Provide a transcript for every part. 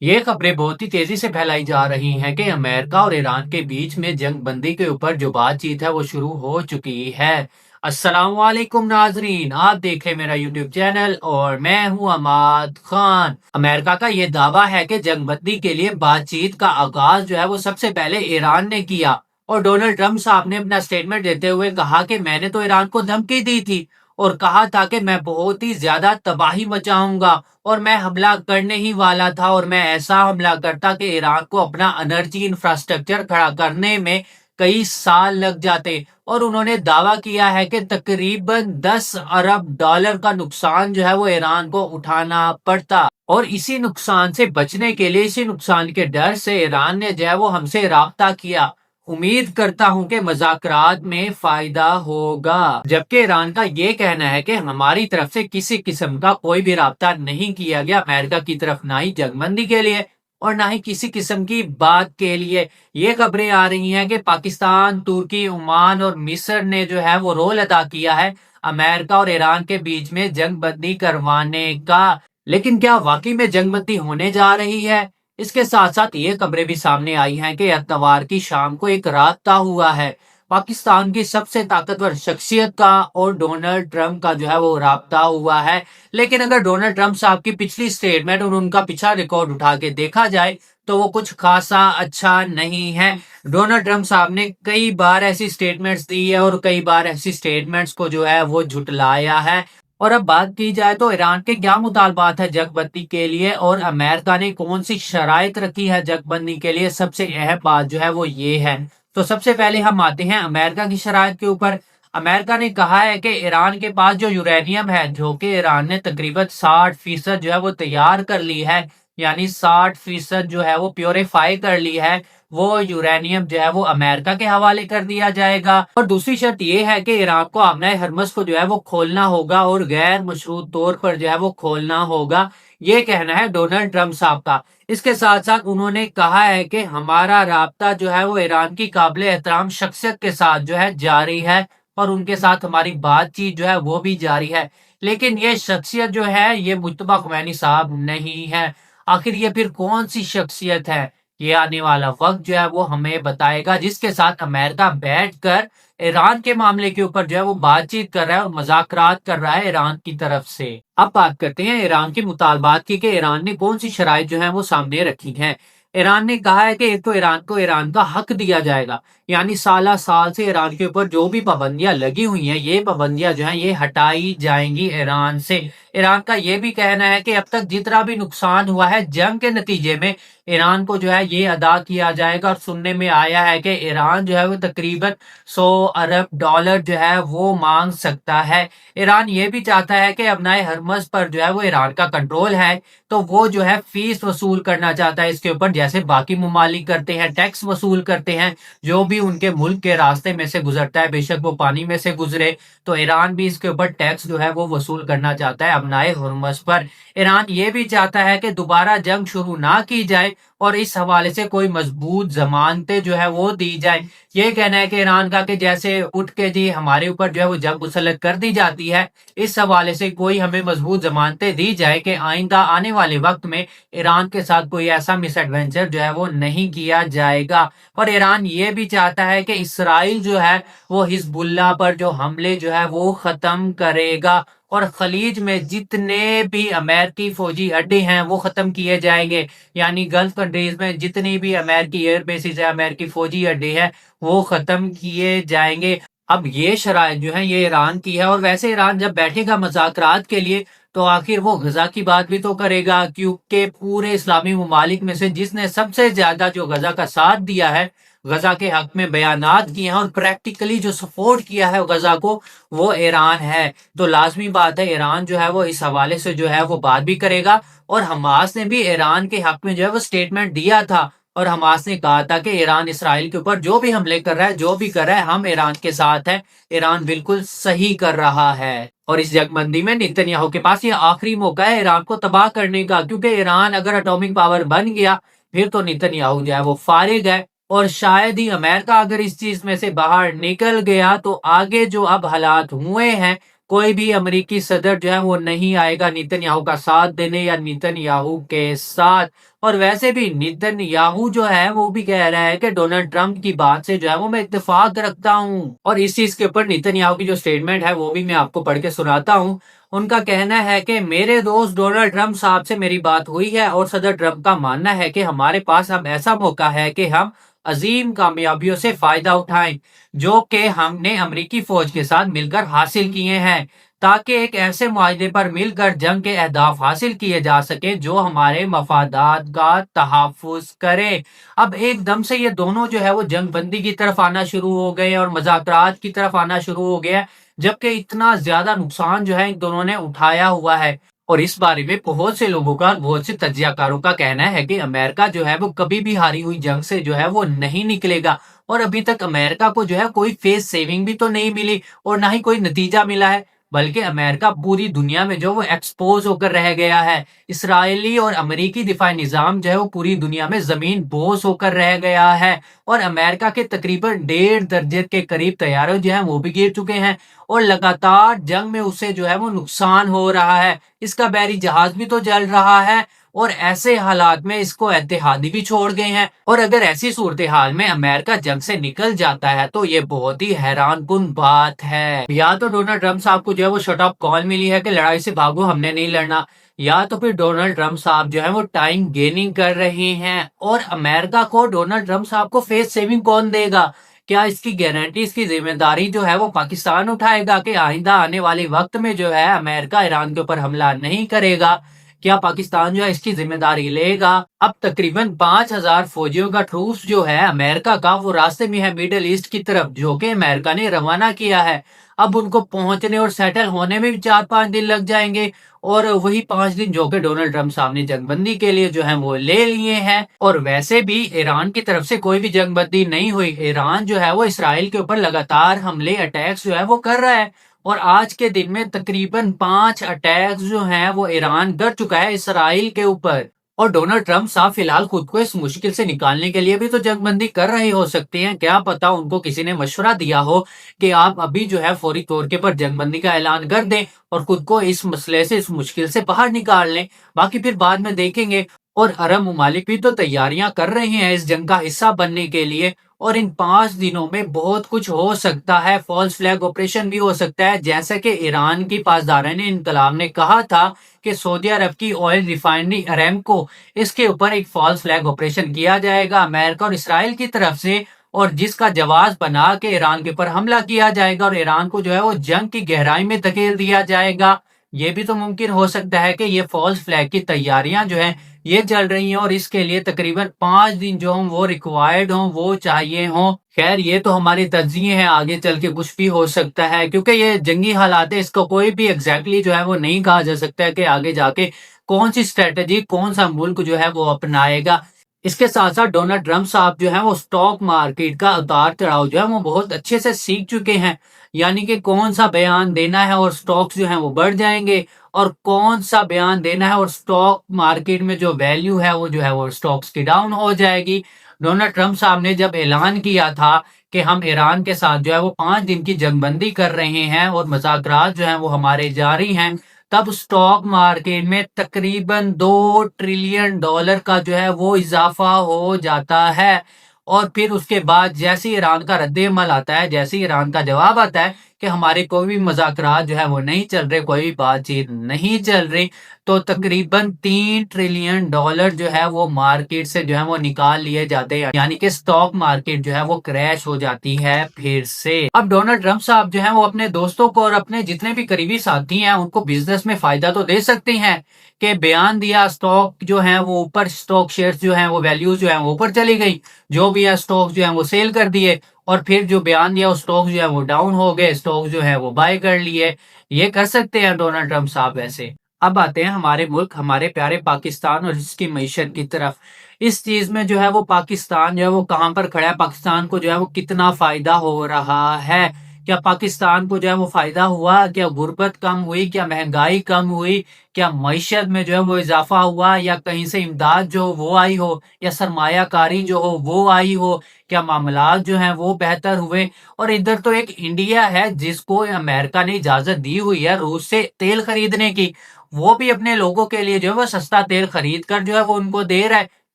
ये खबरें बहुत ही तेजी से फैलाई जा रही हैं कि अमेरिका और ईरान के बीच में जंग बंदी के ऊपर जो बातचीत है वो शुरू हो चुकी है। अस्सलाम वालेकुम नाजरीन, आप देखें मेरा यूट्यूब चैनल और मैं हूं अमाद खान। अमेरिका का ये दावा है कि जंग बंदी के लिए बातचीत का आगाज जो है वो सबसे पहले ईरान ने किया और डोनाल्ड ट्रंप साहब ने अपना स्टेटमेंट देते हुए कहा कि मैंने तो ईरान को धमकी दी थी और कहा था कि मैं बहुत ही ज्यादा तबाही मचाऊंगा और मैं हमला करने ही वाला था और मैं ऐसा हमला करता कि ईरान को अपना एनर्जी इंफ्रास्ट्रक्चर खड़ा करने में कई साल लग जाते। और उन्होंने दावा किया है कि तकरीबन 10 अरब डॉलर का नुकसान जो है वो ईरान को उठाना पड़ता और इसी नुकसान से बचने के लिए, इसी नुकसान के डर से ईरान ने जो है वो हमसे राब्ता किया। उम्मीद करता हूं कि मुज़ाकरात में फायदा होगा। जबकि ईरान का ये कहना है कि हमारी तरफ से किसी किस्म का कोई भी राब्ता नहीं किया गया अमेरिका की तरफ, ना ही जंगबंदी के लिए और ना ही किसी किस्म की बात के लिए। ये खबरें आ रही हैं कि पाकिस्तान, तुर्की, ओमान और मिस्र ने जो है वो रोल अदा किया है अमेरिका और ईरान के बीच में जंगबंदी करवाने का। लेकिन क्या वाकई में जंगबंदी होने जा रही है? इसके साथ साथ ये खबरें भी सामने आई हैं कि इतवार की शाम को एक राब्ता हुआ है पाकिस्तान की सबसे ताकतवर शख्सियत का और डोनाल्ड ट्रंप का जो है वो राब्ता हुआ है। लेकिन अगर डोनाल्ड ट्रंप साहब की पिछली स्टेटमेंट और उनका पिछला रिकॉर्ड उठा के देखा जाए तो वो कुछ खासा अच्छा नहीं है। डोनाल्ड ट्रंप साहब ने कई बार ऐसी स्टेटमेंट्स दी है और कई बार ऐसी स्टेटमेंट्स को जो है वो झुटलाया है। और अब बात की जाए तो ईरान के क्या मुतालबात है जंगबंदी के लिए और अमेरिका ने कौन सी शराइत रखी है जंगबंदी के लिए, सबसे अहम बात जो है वो ये है। तो सबसे पहले हम आते हैं अमेरिका की शराइत के ऊपर। अमेरिका ने कहा है कि ईरान के पास जो यूरेनियम है, जो कि ईरान ने तकरीबन 60% जो है वो तैयार कर ली है, यानी 60% जो है वो प्योरीफाई कर ली है, वो यूरेनियम जो है वो अमेरिका के हवाले कर दिया जाएगा। और दूसरी शर्त ये है कि ईरान को आमना हरमस को जो है वो खोलना होगा और गैर मशरूत तौर पर जो है वो खोलना होगा। ये कहना है डोनाल्ड ट्रंप साहब का। इसके साथ साथ उन्होंने कहा है कि हमारा राब्ता जो है वो ईरान की काबिल एहतराम शख्सियत के साथ जो है जारी है और उनके साथ हमारी बातचीत जो है वो भी जारी है। लेकिन ये शख्सियत जो है ये मुज्तबा खुमैनी साहब नहीं है। आखिर ये फिर कौन सी शख्सियत है? ये आने वाला वक्त जो है वो हमें बताएगा, जिसके साथ अमेरिका बैठकर ईरान के मामले के ऊपर जो है वो बातचीत कर रहा है और मुज़ाकरात कर रहा है ईरान की तरफ से। अब बात करते हैं ईरान के मुतालबात की कि ईरान ने कौन सी शराइत जो है वो सामने रखी है। ईरान ने कहा है कि एक तो ईरान को ईरान का हक दिया जाएगा, यानी साल साल से ईरान के ऊपर जो भी पाबंदियां लगी हुई हैं ये पाबंदियां जो हैं ये हटाई जाएंगी ईरान से। ईरान का ये भी कहना है कि अब तक जितना भी नुकसान हुआ है जंग के नतीजे में ईरान को जो है ये अदा किया जाएगा। और सुनने में आया है कि ईरान जो है वो तकरीबन 100 अरब डॉलर जो है वो मांग सकता है। ईरान ये भी चाहता है कि अपनाए हरमज पर जो है वो ईरान का कंट्रोल है, तो वो जो है फीस वसूल करना चाहता है इसके ऊपर, जैसे बाकी ममालिक करते हैं, टैक्स वसूल करते हैं जो भी उनके मुल्क के रास्ते में से गुजरता है, बेशक वो पानी में से गुजरे। तो ईरान भी इसके ऊपर टैक्स जो है वो वसूल करना चाहता है अपनाए हुर्मस पर। ईरान ये भी चाहता है कि दोबारा जंग शुरू ना की जाए और इस हवाले से कोई मजबूत जमानतें जो है वो दी जाए। ये कहना है कि ईरान का कि जैसे उठ के जी हमारे ऊपर जो है वो जंग मुसल्लत कर दी जाती है, इस हवाले से कोई हमें मजबूत जमानतें दी जाए कि आइंदा आने वाले वक्त में ईरान के साथ कोई ऐसा मिस एडवेंचर जो है वो नहीं किया जाएगा। और ईरान ये भी चाहता है कि इसराइल जो है वो हिजबुल्लाह पर जो हमले जो है वो खत्म करेगा और खलीज में जितने भी अमेरिकी फौजी अड्डे हैं वो खत्म किए जाएंगे, यानी गल्फ कंट्रीज में जितनी भी अमेरिकी एयर बेसिस है, अमेरिकी फौजी अड्डे हैं, वो खत्म किए जाएंगे। अब ये शराइत जो है ये ईरान की है और वैसे ईरान जब बैठेगा मुज़ाकरात के लिए तो आखिर वो गजा की बात भी तो करेगा, क्योंकि पूरे इस्लामी ममालिक में से जिसने सबसे ज्यादा जो गजा का साथ दिया है, गजा के हक में बयानात किए हैं और प्रैक्टिकली जो सपोर्ट किया है गजा को, वो ईरान है। तो लाजमी बात है ईरान जो है वो इस हवाले से जो है वो बात भी करेगा। और हमास ने भी ईरान के हक में जो है वो स्टेटमेंट दिया था और हमास ने कहा था कि ईरान इसराइल के ऊपर जो भी हमले कर रहा है, जो भी कर रहा है, हम ईरान के साथ हैं, ईरान बिल्कुल सही कर रहा है। और इस जंगबंदी में नेतन्याहू के पास ये आखिरी मौका है ईरान को तबाह करने का, क्योंकि ईरान अगर एटॉमिक पावर बन गया फिर तो नेतन्याहू जो है वो फारिग है। और शायद ही अमेरिका अगर इस चीज में से बाहर निकल गया तो आगे जो अब हालात हुए हैं कोई भी अमेरिकी सदर जो है वो नहीं आएगा नेतन्याहू का साथ देने या नेतन्याहू के साथ। और वैसे भी नेतन्याहू जो है वो भी कह रहा है कि डोनाल्ड ट्रंप की बात से जो है वो मैं इत्तेफाक रखता हूँ। और इस चीज के ऊपर नेतन्याहू की जो स्टेटमेंट है वो भी मैं आपको पढ़ के सुनाता हूँ। उनका कहना है कि मेरे दोस्त डोनाल्ड ट्रंप साहब से मेरी बात हुई है और सदर ट्रंप का मानना है कि हमारे पास अब ऐसा मौका है कि हम अजीम कामयाबियों से फायदा उठाएं जो कि हमने अमेरिकी फौज के साथ मिलकर हासिल किए हैं, ताकि एक ऐसे मुआहदे पर मिलकर जंग के अहदाफ हासिल किए जा सके जो हमारे मफादात का तहफ़्फ़ुज़ करे। अब एकदम से ये दोनों जो है वो जंग बंदी की तरफ आना शुरू हो गए और मज़ाकरात की तरफ आना शुरू हो गया, जबकि इतना ज्यादा नुकसान जो है इन दोनों ने उठाया हुआ है। और इस बारे में बहुत से लोगों का, बहुत से तज्जियाकारों का कहना है कि अमेरिका जो है वो कभी भी हारी हुई जंग से जो है वो नहीं निकलेगा। और अभी तक अमेरिका को जो है कोई फेस सेविंग भी तो नहीं मिली और ना ही कोई नतीजा मिला है, बल्कि अमेरिका पूरी दुनिया में जो वो एक्सपोज होकर रह गया है। इसराइली और अमेरिकी दिफाई निजाम जो है वो पूरी दुनिया में जमीन बोस होकर रह गया है। और अमेरिका के तकरीबन 1.5 दर्जन के करीब तैयारे जो हैं वो भी गिर चुके हैं और लगातार जंग में उसे जो है वो नुकसान हो रहा है। इसका बहरी जहाज भी तो जल रहा है और ऐसे हालात में इसको इत्तेहादी भी छोड़ गए हैं। और अगर ऐसी सूरत हाल में अमेरिका जंग से निकल जाता है तो ये बहुत ही हैरान कुन बात है। या तो डोनाल्ड ट्रंप साहब को जो है वो शट ऑफ कॉल मिली है कि लड़ाई से भागो, हमने नहीं लड़ना, या तो फिर डोनाल्ड ट्रंप साहब जो है वो टाइम गेनिंग कर रहे हैं। और अमेरिका को डोनाल्ड ट्रंप साहब को फेस सेविंग कौन देगा? क्या इसकी गारंटी, इसकी जिम्मेदारी जो है वो पाकिस्तान उठाएगा कि आइंदा आने वाले वक्त में जो है अमेरिका ईरान के ऊपर हमला नहीं करेगा? क्या पाकिस्तान जो है इसकी जिम्मेदारी लेगा? अब तकरीबन 5,000 फौजियों का ट्रूप्स जो है अमेरिका का वो रास्ते में है मिडल ईस्ट की तरफ, जो कि अमेरिका ने रवाना किया है। अब उनको पहुंचने और सेटल होने में भी 4-5 दिन लग जाएंगे और वही 5 दिन जो कि डोनाल्ड ट्रंप साहब ने जंगबंदी के लिए जो है वो ले लिए हैं। और वैसे भी ईरान की तरफ से कोई भी जंगबंदी नहीं हुई। ईरान जो है वो इसराइल के ऊपर लगातार हमले, अटैक्स जो है वो कर रहा है और आज के दिन में तकरीबन 5 अटैक्स जो हैं वो ईरान कर चुका है इसराइल के ऊपर। और डोनाल्ड ट्रंप साहब फिलहाल खुद को इस मुश्किल से निकालने के लिए भी तो जंगबंदी कर रहे हो सकते हैं। क्या पता उनको किसी ने मशवरा दिया हो कि आप अभी जो है फौरी तौर के पर जंगबंदी का ऐलान कर दें और खुद को इस मसले से, इस मुश्किल से बाहर निकाल लें, बाकी फिर बाद में देखेंगे। और अरब ममालिक भी तो तैयारियां कर रहे हैं इस जंग का हिस्सा बनने के लिए और इन 5 दिनों में बहुत कुछ हो सकता है। फॉल्स फ्लैग ऑपरेशन भी हो सकता है, जैसा कि ईरान की पासदारान इनकलाब ने कहा था कि सऊदी अरब की ऑयल रिफाइनरी अरेमको, इसके ऊपर एक फॉल्स फ्लैग ऑपरेशन किया जाएगा अमेरिका और इसराइल की तरफ से, और जिसका जवाब बना के ईरान के ऊपर हमला किया जाएगा और ईरान को जो है वो जंग की गहराई में धकेल दिया जाएगा। ये भी तो मुमकिन हो सकता है कि ये फॉल्स फ्लैग की तैयारियां जो हैं ये चल रही हैं और इसके लिए तकरीबन 5 दिन जो हों वो रिक्वायर्ड हों, वो चाहिए हों। खैर ये तो हमारी तज्जिए हैं, आगे चल के कुछ भी हो सकता है क्योंकि ये जंगी हालात है, इसको कोई भी एग्जैक्टली जो है वो नहीं कहा जा सकता है कि आगे जाके कौन सी स्ट्रेटेजी, कौन सा मुल्क जो है वो अपनाएगा। इसके साथ साथ डोनाल्ड ट्रंप साहब जो है वो स्टॉक मार्केट का उतार चढ़ाव जो है वो बहुत अच्छे से सीख चुके हैं, यानी कि कौन सा बयान देना है और स्टॉक्स जो हैं वो बढ़ जाएंगे और कौन सा बयान देना है और स्टॉक मार्केट में जो वैल्यू है वो जो है वो स्टॉक्स की डाउन हो जाएगी। डोनाल्ड ट्रंप साहब ने जब ऐलान किया था कि हम ईरान के साथ जो है वो 5 दिन की जंगबंदी कर रहे हैं और मज़ाकरात जो हैं वो हमारे जारी हैं, तब स्टॉक मार्केट में तकरीबन $2 ट्रिलियन का जो है वो इजाफा हो जाता है। और फिर उसके बाद जैसे ईरान का रद्द-ए-अमल आता है, जैसे ईरान का जवाब आता है कि हमारे कोई भी मज़ाकरात जो है वो नहीं चल रहे, कोई भी बातचीत नहीं चल रही, तो तकरीबन $3 ट्रिलियन जो है वो मार्केट से जो है वो निकाल लिए जाते हैं, यानी कि स्टॉक मार्केट जो है वो क्रैश हो जाती है फिर से। अब डोनाल्ड ट्रंप साहब जो है वो अपने दोस्तों को और अपने जितने भी करीबी साथी हैं उनको बिजनेस में फायदा तो दे सकते हैं कि बयान दिया, स्टॉक जो है वो ऊपर, स्टॉक शेयर्स जो है वो वैल्यूज जो है वो ऊपर चली गई, जो भी है स्टॉक जो है वो सेल कर दिए, और फिर जो बयान दिया स्टॉक जो है वो डाउन हो गए, स्टॉक जो है वो बाय कर लिए। ये कर सकते हैं डोनाल्ड ट्रंप साहब वैसे। अब आते हैं हमारे मुल्क, हमारे प्यारे पाकिस्तान और इसकी मईशत की तरफ। इस चीज में जो है वो पाकिस्तान जो है वो कहां पर खड़ा है, पाकिस्तान को जो है वो कितना फायदा हो रहा है। کیا پاکستان کو جو ہے وہ فائدہ ہوا؟ کیا غربت کم ہوئی؟ کیا مہنگائی کم ہوئی؟ کیا معیشت میں جو ہے وہ اضافہ ہوا؟ یا کہیں سے امداد جو وہ آئی ہو؟ یا سرمایہ کاری جو ہو وہ آئی ہو؟ کیا معاملات جو ہیں وہ بہتر ہوئے؟ اور ادھر تو ایک انڈیا ہے جس کو امریکہ نے اجازت دی ہوئی ہے روس سے تیل خریدنے کی، وہ بھی اپنے لوگوں کے لیے جو ہے وہ سستا تیل خرید کر جو ہے وہ ان کو دے رہا ہے،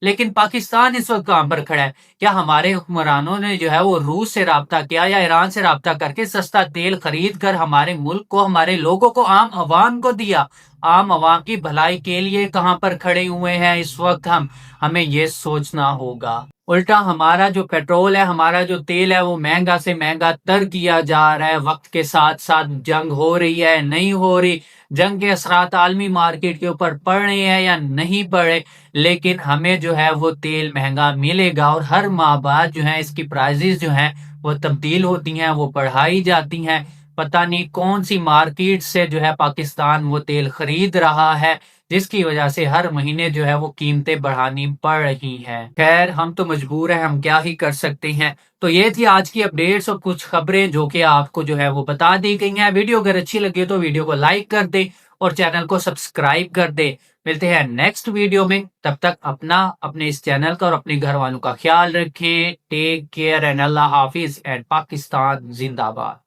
لیکن پاکستان اس وقت کہاں پر کھڑا ہے؟ کیا ہمارے حکمرانوں نے جو ہے وہ روس سے رابطہ کیا یا ایران سے رابطہ کر کے سستا تیل خرید کر ہمارے ملک کو، ہمارے لوگوں کو، عام عوام کو دیا؟ عام عوام کی بھلائی کے لیے کہاں پر کھڑے ہوئے ہیں اس وقت ہمیں یہ سوچنا ہوگا۔ الٹا ہمارا جو پیٹرول ہے، ہمارا جو تیل ہے، وہ مہنگا سے مہنگا تر کیا جا رہا ہے۔ وقت کے ساتھ ساتھ جنگ ہو رہی ہے، نہیں ہو رہی، جنگ کے اثرات عالمی مارکیٹ کے اوپر پڑ رہے ہیں یا نہیں پڑے، لیکن ہمیں جو ہے وہ تیل مہنگا ملے گا، اور ہر ماہ بعد جو ہے اس کی پرائزز جو ہیں وہ تبدیل ہوتی ہیں، وہ بڑھائی جاتی ہیں۔ پتہ نہیں کون سی مارکیٹ سے جو ہے پاکستان وہ تیل خرید رہا ہے، جس کی وجہ سے ہر مہینے جو ہے وہ قیمتیں بڑھانی پڑ رہی ہیں۔ خیر ہم تو مجبور ہیں، ہم کیا ہی کر سکتے ہیں۔ تو یہ تھی آج کی اپڈیٹس اور کچھ خبریں جو کہ آپ کو جو ہے وہ بتا دی گئی ہیں۔ ویڈیو اگر اچھی لگی تو ویڈیو کو لائک کر دیں اور چینل کو سبسکرائب کر دیں۔ ملتے ہیں نیکسٹ ویڈیو میں، تب تک اپنے اس چینل کا اور اپنے گھر والوں کا خیال رکھیں۔ ٹیک کیئر اینڈ اللہ حافظ، اینڈ پاکستان زندہ باد۔